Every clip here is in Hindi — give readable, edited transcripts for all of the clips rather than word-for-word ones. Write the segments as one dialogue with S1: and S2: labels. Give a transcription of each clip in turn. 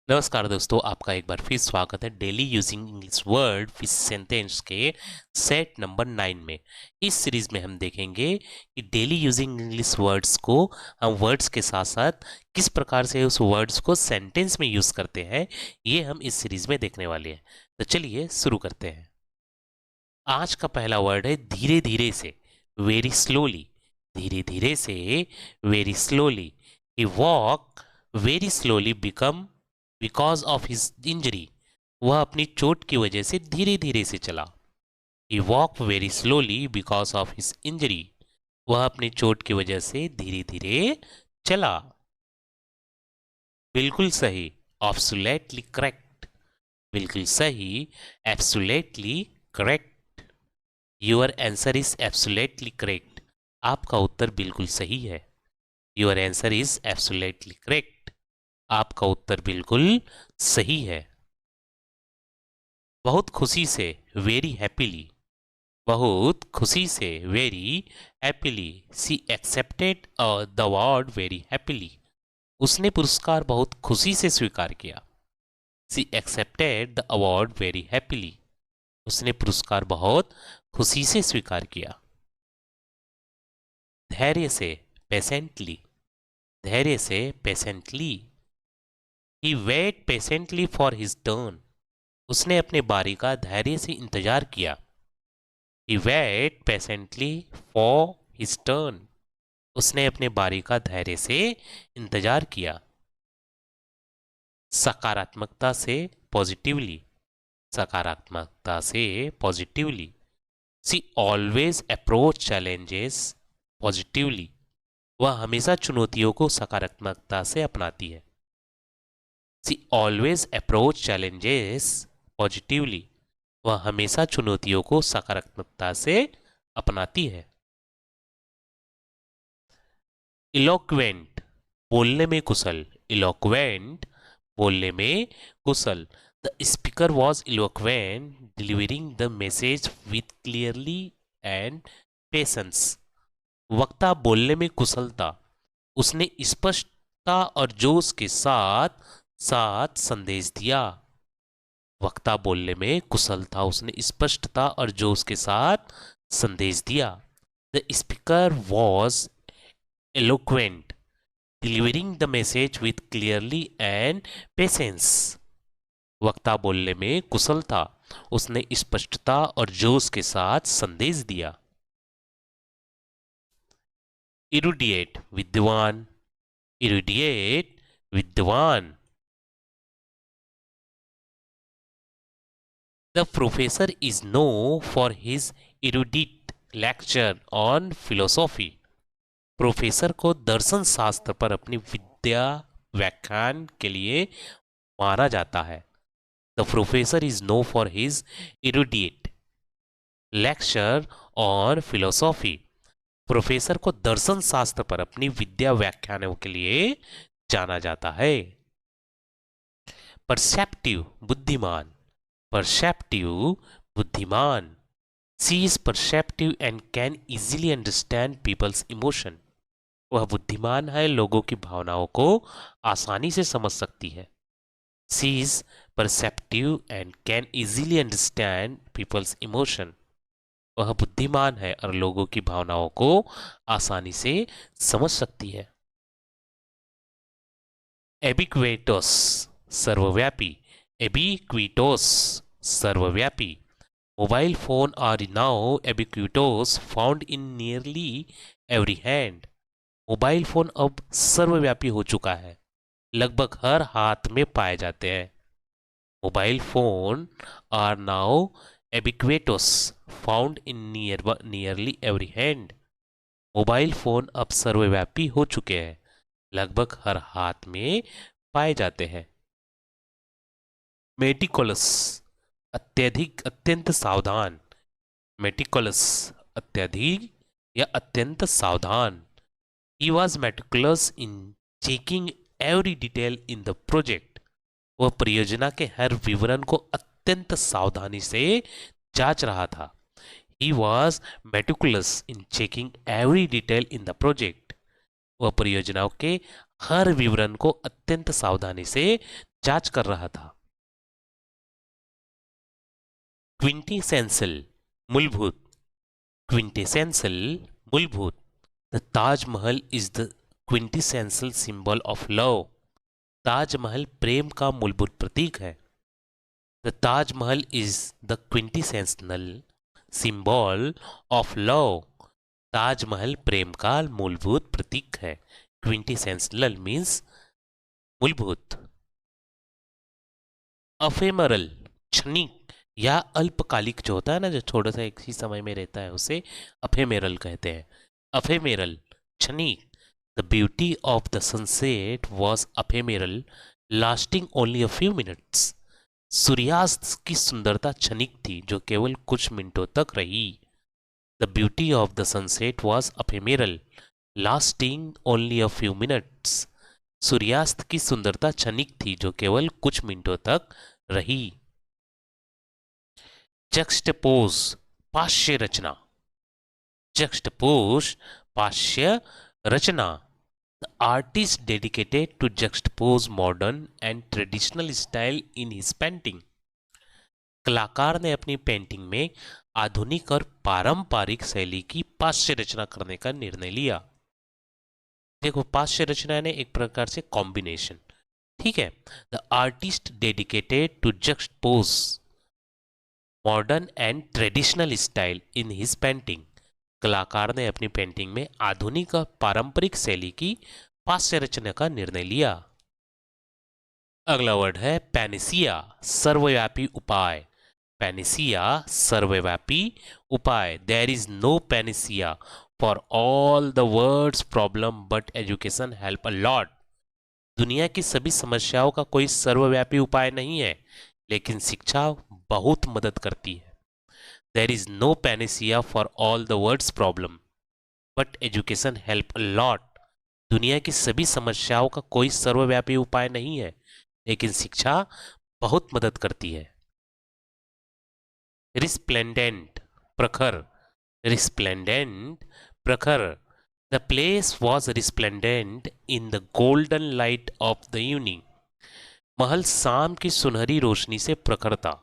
S1: नमस्कार दोस्तों, आपका एक बार फिर स्वागत है daily using English word with sentence के सेट नंबर 9 में। इस सीरीज में हम देखेंगे कि डेली यूजिंग इंग्लिश वर्ड्स को हम वर्ड्स के साथ साथ किस प्रकार से उस वर्ड्स को सेंटेंस में यूज करते हैं। ये हम इस सीरीज में देखने वाले हैं। तो चलिए शुरू करते हैं। आज का पहला वर्ड है धीरे धीरे से, वेरी स्लोली। धीरे धीरे से, very slowly. He walk very slowly because of his injury. वह अपनी चोट की वजह से धीरे धीरे से चला। He walk very slowly because of his injury. वह अपनी चोट की वजह से धीरे धीरे चला। बिल्कुल सही, एब्सोल्युटली करेक्ट। बिल्कुल सही, absolutely correct. Your answer is absolutely correct. आपका उत्तर बिल्कुल सही है। Your answer is absolutely correct. आपका उत्तर बिल्कुल सही है। बहुत खुशी से, वेरी हैप्पीली। बहुत खुशी से, very happily. She accepted the award very happily. उसने पुरस्कार बहुत खुशी से स्वीकार किया। She accepted the award very happily. उसने पुरस्कार बहुत खुशी से स्वीकार किया। धैर्य से, पेशेंटली। धैर्य से, patiently. He wait patiently for his turn. उसने अपने बारी का धैर्य से इंतजार किया। He waited patiently for his turn. उसने अपने बारी का धैर्य से इंतजार किया। सकारात्मकता से, पॉजिटिवली। सकारात्मकता से, पॉजिटिवली। सी ऑलवेज अप्रोच चैलेंजेस पॉजिटिवली। वह हमेशा चुनौतियों को सकारात्मकता से अपनाती है। सी ऑलवेज अप्रोच चैलेंजेस पॉजिटिवली। वह हमेशा चुनौतियों को सकारात्मकता से अपनाती है। इलोक्वेंट, बोलने में कुशल। इलोक्वेंट, बोलने में कुशल। The speaker was eloquent delivering the message with clearly and patience. वक्ता बोलने में कुशल था। उसने स्पष्टता और जोश के साथ साथ संदेश दिया। वक्ता बोलने में कुशल था। उसने स्पष्टता और जोश के साथ संदेश दिया। The speaker was eloquent, delivering the message with clearly and patience. वक्ता बोलने में कुशल था। उसने स्पष्टता और जोश के साथ संदेश दिया। इरुडिएट, विद्वान। इरुडिएट, विद्वान। The professor is known for his erudite lecture on philosophy. Professor को दर्शन शास्त्र पर अपनी विद्या व्याख्यान के लिए माना जाता है। The professor is known for his erudite lecture on philosophy. प्रोफेसर को दर्शन शास्त्र पर अपनी विद्या व्याख्यानों के लिए जाना जाता है। परसेप्टिव, बुद्धिमान। परसेप्टिव, बुद्धिमान। She is perceptive and can easily understand people's emotion. वह बुद्धिमान है, लोगों की भावनाओं को आसानी से समझ सकती है। She is perceptive and can easily understand people's emotion. वह बुद्धिमान है और लोगों की भावनाओं को आसानी से समझ सकती है। एबिक्वेटोस, सर्वव्यापी। एबिक्विटोस, सर्वव्यापी। Mobile phone are now ubiquitous found in nearly every hand. Mobile phone अब सर्वव्यापी हो चुका है, लगभग हर हाथ में पाए जाते हैं। Mobile phone are now ubiquitous found in nearly every hand. Mobile phone अब सर्वव्यापी हो चुके हैं, लगभग हर हाथ में पाए जाते हैं। मेटिकुलस, अत्यधिक, अत्यंत सावधान। मेटिकुलस, अत्यधिक या अत्यंत सावधान। He was meticulous in checking every detail in the project. वह परियोजना के हर विवरण को अत्यंत सावधानी से जांच रहा था। He was meticulous in checking every detail in the project. वह परियोजनाओं के हर विवरण को अत्यंत सावधानी से जांच कर रहा था। क्विंटेसेंशियल मूलभूत, क्विंटेसेंशियल मूलभूत। The Taj Mahal is the quintessential symbol of love. Taj Mahal प्रेम का मूलभूत प्रतीक है। The Taj Mahal is the quintessential symbol of love. Taj Mahal प्रेम का मूलभूत प्रतीक है। क्विंटेसेंशियल मीन्स मूलभूत। अफेमरल क्षणिक या अल्पकालिक जो होता है ना, जो थोड़ा सा एक ही समय में रहता है, उसे अफेमेरल कहते हैं। अफेमेरल क्षणिक। The beauty of the sunset was ephemeral, lasting only a few minutes. सूर्यास्त की सुंदरता क्षणिक थी, जो केवल कुछ मिनटों तक रही। The beauty of the sunset was ephemeral, lasting only a few minutes. सूर्यास्त की सुंदरता क्षणिक थी, जो केवल कुछ मिनटों तक रही। जक्सटपोज पाश्य रचना। जक्सटपोज पाश्य रचना। The artist dedicated to juxtapose modern and traditional style in his painting. कलाकार ने अपनी पेंटिंग में आधुनिक और पारंपरिक शैली की पाश्य रचना करने का निर्णय लिया। देखो, पाश्य रचना ने एक प्रकार से कॉम्बिनेशन, ठीक है। The artist dedicated to juxtapose modern and traditional style in his painting. कलाकार ने अपनी पेंटिंग में आधुनिक और पारंपरिक शैली की पाश्य रचना का निर्णय लिया। अगला वर्ड है पैनिसिया, सर्वव्यापी उपाय। पैनिसिया सर्वव्यापी उपाय। There is no panacea for all the world's problem but education help a lot. दुनिया की सभी समस्याओं का कोई सर्वव्यापी उपाय नहीं है, लेकिन शिक्षा बहुत मदद करती है। There is no panacea for all the world's problem but education help a lot. दुनिया की सभी समस्याओं का कोई सर्वव्यापी उपाय नहीं है, लेकिन शिक्षा बहुत मदद करती है। रिस्प्लेंडेंट प्रखर। रिस्प्लेंडेंट प्रखर। The place was resplendent in the golden light of the evening. महल शाम की सुनहरी रोशनी से प्रखर था।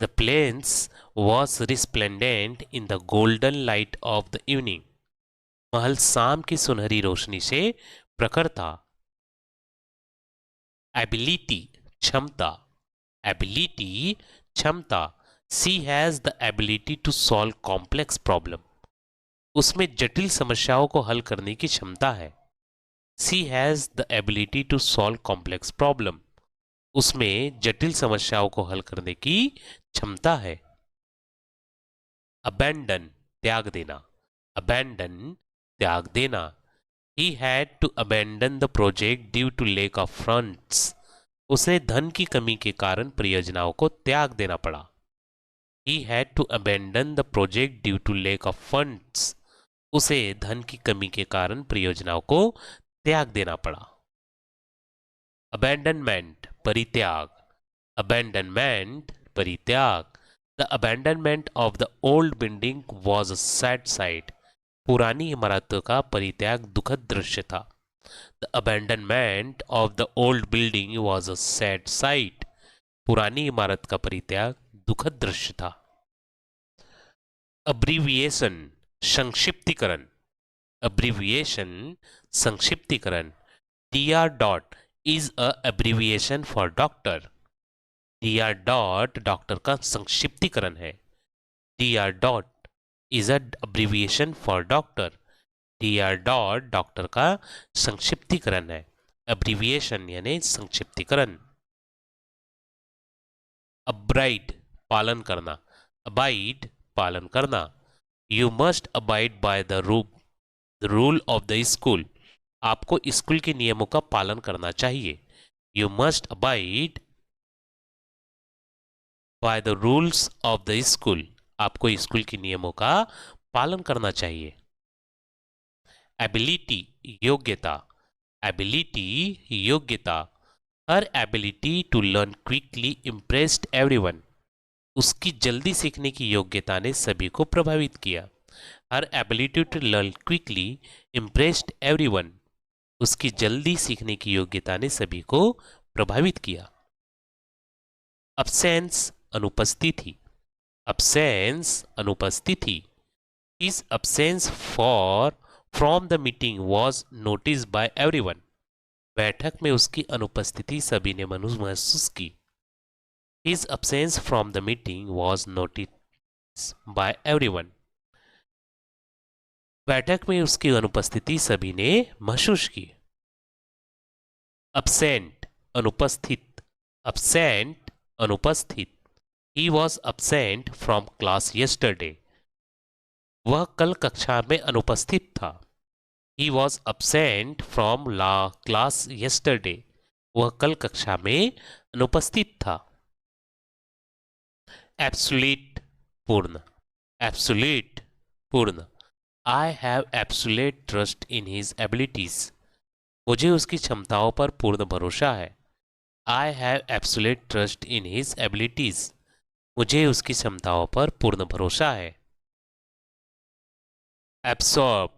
S1: The place was resplendent in the golden light of the evening. महल शाम की सुनहरी रोशनी से प्रखर था। एबिलिटी क्षमता। एबिलिटी क्षमता। She has the ability to solve complex problem. उसमें जटिल समस्याओं को हल करने की क्षमता है। She has the ability to solve complex problem. उसमें जटिल समस्याओं को हल करने की क्षमता है। अबैंडन त्याग देना। अबैंडन त्याग देना। He had to abandon the project due to lack of funds. उसे धन की कमी के कारण परियोजनाओं को त्याग देना पड़ा। He had to abandon the project due to lack of funds. उसे धन की कमी के कारण परियोजनाओं को त्याग देना पड़ा। Abandonment परित्याग। Abandonment परित्याग। The abandonment of the old building was a sad sight. पुरानी इमारतों का परित्याग दुखद दृश्य था। The abandonment of the old building was a sad sight. पुरानी इमारत का परित्याग दुखद दृश्य था। अब्रीविएशन संक्षिप्तीकरण। अब्रीविएशन संक्षिप्तीकरण। DR dot is a abbreviation for doctor. DR dot doctor का संक्षिप्तीकरण है। DR dot is a abbreviation for doctor. DR dot doctor का संक्षिप्तीकरण है। अब्रीविएशन यानी संक्षिप्तीकरण। अब्राइड पालन करना। अबाइड पालन करना। You must abide by the rule of the school. आपको स्कूल के नियमों का पालन करना चाहिए। You must abide by the rules of the school. आपको स्कूल के नियमों का पालन करना चाहिए। एबिलिटी योग्यता। एबिलिटी योग्यता। Her ability to learn quickly impressed everyone. उसकी जल्दी सीखने की योग्यता ने सभी को प्रभावित किया। Her ability to learn quickly impressed everyone. उसकी जल्दी सीखने की योग्यता ने सभी को प्रभावित किया। absence अनुपस्थिति, absence अनुपस्थिति. His absence from the meeting was noticed by everyone. बैठक में उसकी अनुपस्थिति सभी ने महसूस की. His absence from the meeting was noticed by everyone. बैठक में उसकी अनुपस्थिति सभी ने महसूस की. Absent अनुपस्थित, absent अनुपस्थित. He was absent from class yesterday. वह कल कक्षा में अनुपस्थित था. He was absent from class yesterday. वह कल कक्षा में अनुपस्थित था. Absolute पूर्ण, absolute पूर्ण. I have absolute trust in his abilities. मुझे उसकी क्षमताओं पर पूर्ण भरोसा है. I have absolute trust in his abilities. मुझे उसकी क्षमताओं पर पूर्ण भरोसा है. Absorb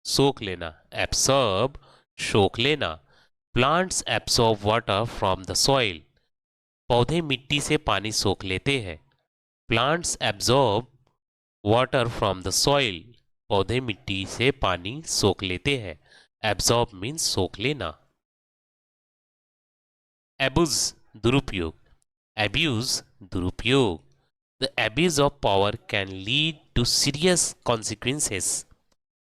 S1: सोख लेना, absorb सोख लेना. Plants absorb water from the soil. पौधे मिट्टी से पानी सोख लेते हैं. Plants absorb water from the soil. पौधे मिट्टी से पानी सोख लेते हैं. Absorb means सोख लेना. Abuse दुरुपयोग, abuse दुरुपयोग. The abuse of power can lead to serious consequences.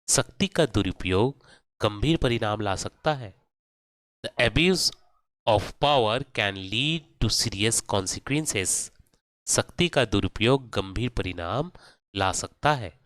S1: शक्ति का दुरुपयोग गंभीर परिणाम ला सकता है. The abuse of power can lead to serious consequences. शक्ति का दुरुपयोग गंभीर परिणाम ला सकता है.